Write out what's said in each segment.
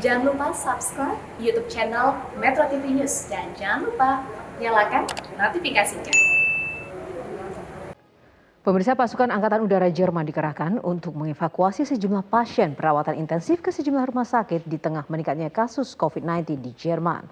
Jangan lupa subscribe YouTube channel Metro TV News dan jangan lupa nyalakan notifikasinya. Pemirsa, pasukan Angkatan Udara Jerman dikerahkan untuk mengevakuasi sejumlah pasien perawatan intensif ke sejumlah rumah sakit di tengah meningkatnya kasus COVID-19 di Jerman.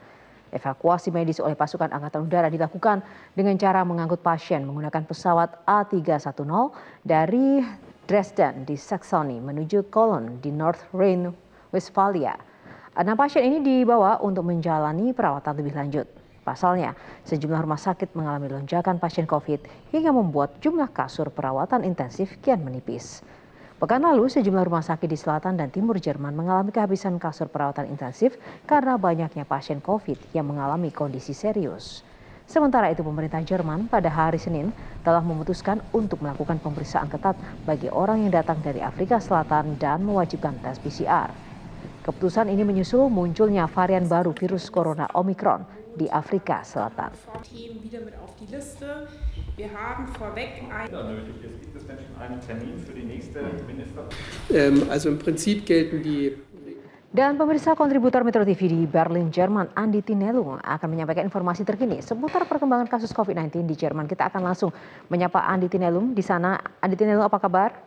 Evakuasi medis oleh pasukan Angkatan Udara dilakukan dengan cara mengangkut pasien menggunakan pesawat A310 dari Dresden di Saxony menuju Cologne di North Rhine-Westphalia. 6 pasien ini dibawa untuk menjalani perawatan lebih lanjut. Pasalnya, sejumlah rumah sakit mengalami lonjakan pasien COVID hingga membuat jumlah kasur perawatan intensif kian menipis. Pekan lalu, sejumlah rumah sakit di selatan dan timur Jerman mengalami kehabisan kasur perawatan intensif karena banyaknya pasien COVID yang mengalami kondisi serius. Sementara itu, pemerintah Jerman pada hari Senin telah memutuskan untuk melakukan pemeriksaan ketat bagi orang yang datang dari Afrika Selatan dan mewajibkan tes PCR. Keputusan ini menyusul munculnya varian baru virus corona Omikron di Afrika Selatan. Dan pemirsa, kontributor Metro TV di Berlin, Jerman, Andi Tinelung akan menyampaikan informasi terkini seputar perkembangan kasus COVID-19 di Jerman. Kita akan langsung menyapa Andi Tinelung di sana. Andi Tinelung, apa kabar?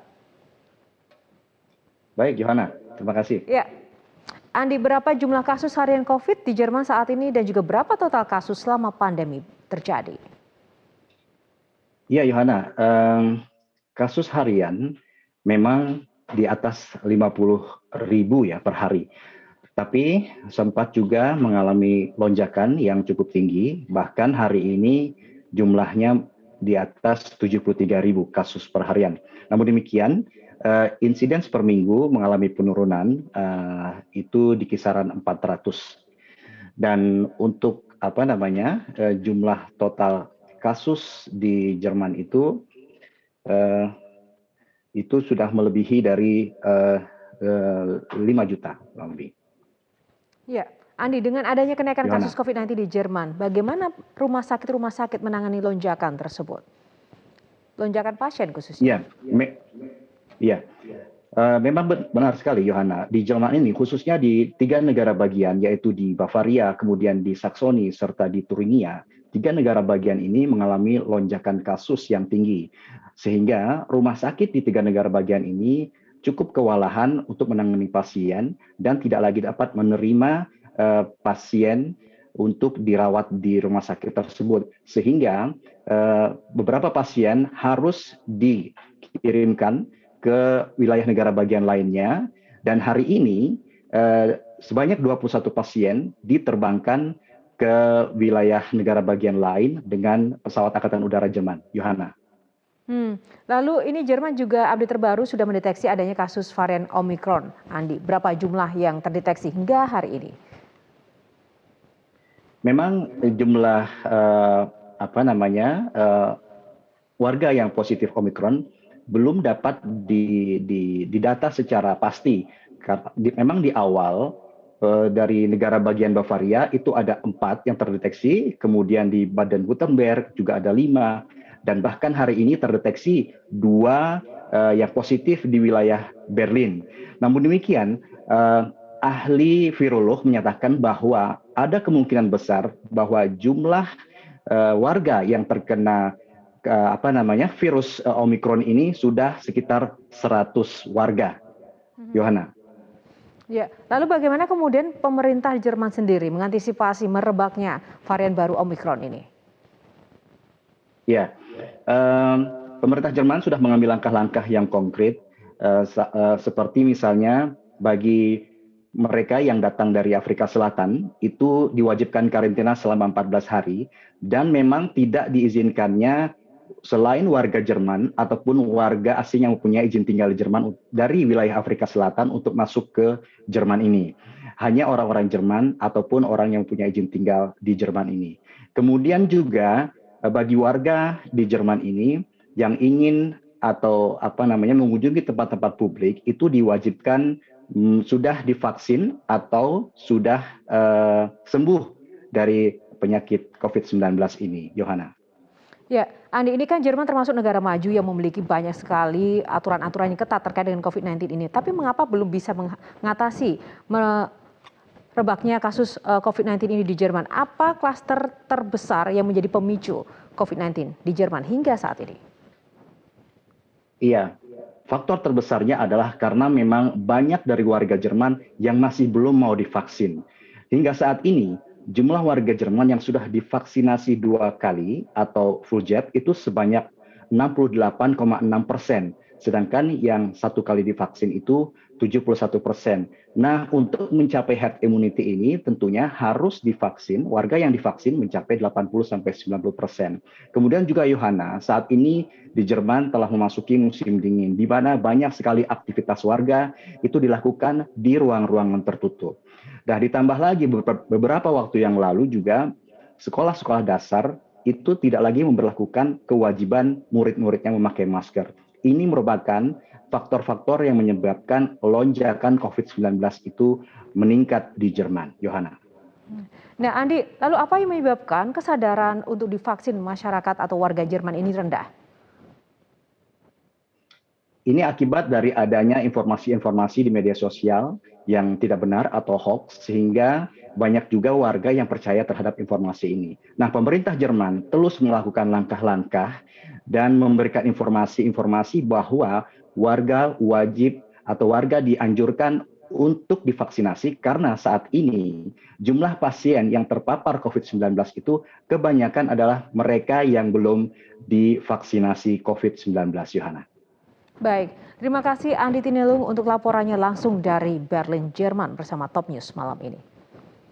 Baik, Johanna. Terima kasih. Ya. Andi, berapa jumlah kasus harian COVID di Jerman saat ini dan juga berapa total kasus selama pandemi terjadi? Ya, Johanna, kasus harian memang di atas 50.000 ya per hari. Tapi sempat juga mengalami lonjakan yang cukup tinggi, bahkan hari ini jumlahnya di atas 73.000 kasus per harian. Namun demikian, insiden per minggu mengalami penurunan, itu di kisaran 400. Dan untuk jumlah total kasus di Jerman itu sudah melebihi dari 5 juta lebih. Ya, Andi, dengan adanya kenaikan kasus COVID-19 di Jerman, bagaimana rumah sakit menangani lonjakan tersebut? Lonjakan pasien khususnya? Iya, memang benar sekali, Johanna. Di Jerman ini, khususnya di 3 negara bagian, yaitu di Bavaria, kemudian di Saksoni, serta di Turingia, 3 negara bagian ini mengalami lonjakan kasus yang tinggi. Sehingga rumah sakit di 3 negara bagian ini cukup kewalahan untuk menangani pasien dan tidak lagi dapat menerima pasien untuk dirawat di rumah sakit tersebut. Sehingga beberapa pasien harus dikirimkan ke wilayah negara bagian lainnya, dan hari ini sebanyak 21 pasien diterbangkan ke wilayah negara bagian lain dengan pesawat Angkatan Udara Jerman. Johanna. Lalu ini Jerman juga update terbaru sudah mendeteksi adanya kasus varian Omikron. Andi, berapa jumlah yang terdeteksi hingga hari ini? Memang jumlah warga yang positif Omikron belum dapat didata secara pasti. Memang di awal dari negara bagian Bavaria itu ada 4 yang terdeteksi, kemudian di Baden-Württemberg juga ada 5, dan bahkan hari ini terdeteksi 2 yang positif di wilayah Berlin. Namun demikian, ahli virolog menyatakan bahwa ada kemungkinan besar bahwa jumlah warga yang terkena virus Omikron ini sudah sekitar 100 warga. Johanna. Ya, lalu bagaimana kemudian pemerintah Jerman sendiri mengantisipasi merebaknya varian baru Omikron ini? Ya, pemerintah Jerman sudah mengambil langkah-langkah yang konkret, seperti misalnya bagi mereka yang datang dari Afrika Selatan itu diwajibkan karantina selama 14 hari, dan memang tidak diizinkannya selain warga Jerman ataupun warga asing yang mempunyai izin tinggal di Jerman dari wilayah Afrika Selatan untuk masuk ke Jerman ini. Hanya orang-orang Jerman ataupun orang yang punya izin tinggal di Jerman ini. Kemudian juga bagi warga di Jerman ini yang ingin atau mengunjungi tempat-tempat publik itu diwajibkan sudah divaksin atau sudah sembuh dari penyakit COVID-19 ini, Johanna. Ya, Andi, ini kan Jerman termasuk negara maju yang memiliki banyak sekali aturan-aturan yang ketat terkait dengan COVID-19 ini. Tapi mengapa belum bisa mengatasi rebaknya kasus COVID-19 ini di Jerman, apa klaster terbesar yang menjadi pemicu COVID-19 di Jerman hingga saat ini? Iya, faktor terbesarnya adalah karena memang banyak dari warga Jerman yang masih belum mau divaksin. Hingga saat ini, jumlah warga Jerman yang sudah divaksinasi 2 kali atau full jab itu sebanyak 68,6%. Sedangkan yang 1 kali divaksin itu 71%. Nah, untuk mencapai herd immunity ini tentunya harus divaksin, warga yang divaksin mencapai 80-90%. Kemudian juga Yohana, saat ini di Jerman telah memasuki musim dingin, di mana banyak sekali aktivitas warga itu dilakukan di ruang-ruangan tertutup. Nah, ditambah lagi beberapa waktu yang lalu juga sekolah-sekolah dasar itu tidak lagi memberlakukan kewajiban murid-muridnya memakai masker. Ini merupakan faktor-faktor yang menyebabkan lonjakan COVID-19 itu meningkat di Jerman. Yohana. Nah, Andi, lalu apa yang menyebabkan kesadaran untuk divaksin masyarakat atau warga Jerman ini rendah? Ini akibat dari adanya informasi-informasi di media sosial yang tidak benar atau hoax, sehingga banyak juga warga yang percaya terhadap informasi ini. Nah, pemerintah Jerman terus melakukan langkah-langkah dan memberikan informasi-informasi bahwa warga wajib atau warga dianjurkan untuk divaksinasi karena saat ini jumlah pasien yang terpapar COVID-19 itu kebanyakan adalah mereka yang belum divaksinasi COVID-19, Yohana. Baik, terima kasih Andi Tinelung untuk laporannya langsung dari Berlin, Jerman bersama Top News malam ini.